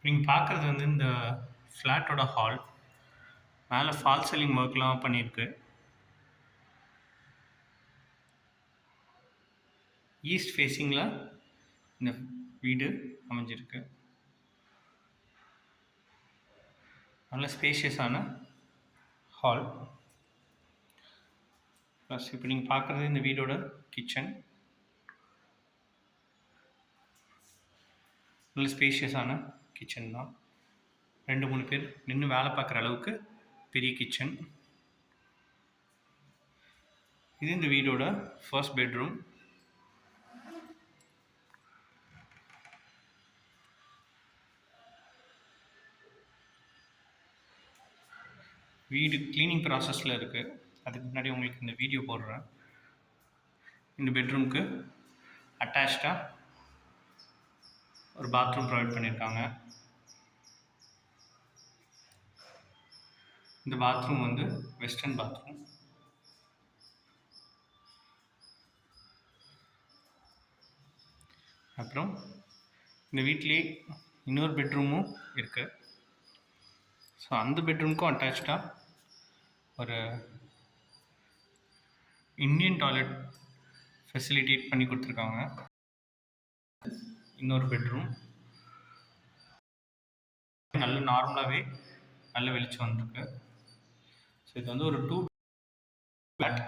நீங்க பார்க்குறது வந்து இந்த ஃப்ளாட்டோட ஹால். மேல ஃபால் சீலிங் ஒர்க்லாம் பண்ணியிருக்கு. ஈஸ்ட் ஃபேஸிங்ல இந்த வீடு அமைஞ்சிருக்கு. நல்ல ஸ்பேஷியஸான ஹால். ப்ளஸ் இப்போ நீங்க பார்க்குறது இந்த வீடோட கிச்சன். நல்ல ஸ்பேஷியஸான கிச்சன் தான். 2, 3 பேர் நின்னு வேலை பார்க்குற அளவுக்கு பெரிய கிச்சன். இது இந்த வீடோட ஃபர்ஸ்ட் பெட்ரூம். வீடு கிளீனிங் ப்ராசஸில் இருக்குது. அதுக்கு முன்னாடி உங்களுக்கு இந்த வீடியோ போடுறேன். இந்த பெட்ரூம்க்கு அட்டாச்சாக ஒரு பாத்ரூம் ப்ரொவைட் பண்ணியிருக்காங்க. இந்த பாத்ரூம் வந்து வெஸ்டர்ன் பாத்ரூம். அப்புறம் இந்த வீட்டிலே இன்னொரு பெட்ரூமும் இருக்குது. ஸோ அந்த பெட்ரூமுக்கும் அட்டாச்சாக ஒரு இந்தியன் டாய்லெட் ஃபெசிலிட்டேட் பண்ணி கொடுத்துருக்காங்க. இன்னொரு பெட்ரூம் நல்ல நார்மலாகவே நல்ல வெளிச்சம் வந்திருக்கு. ஸோ இது வந்து ஒரு 2 ஃப்ளாட்.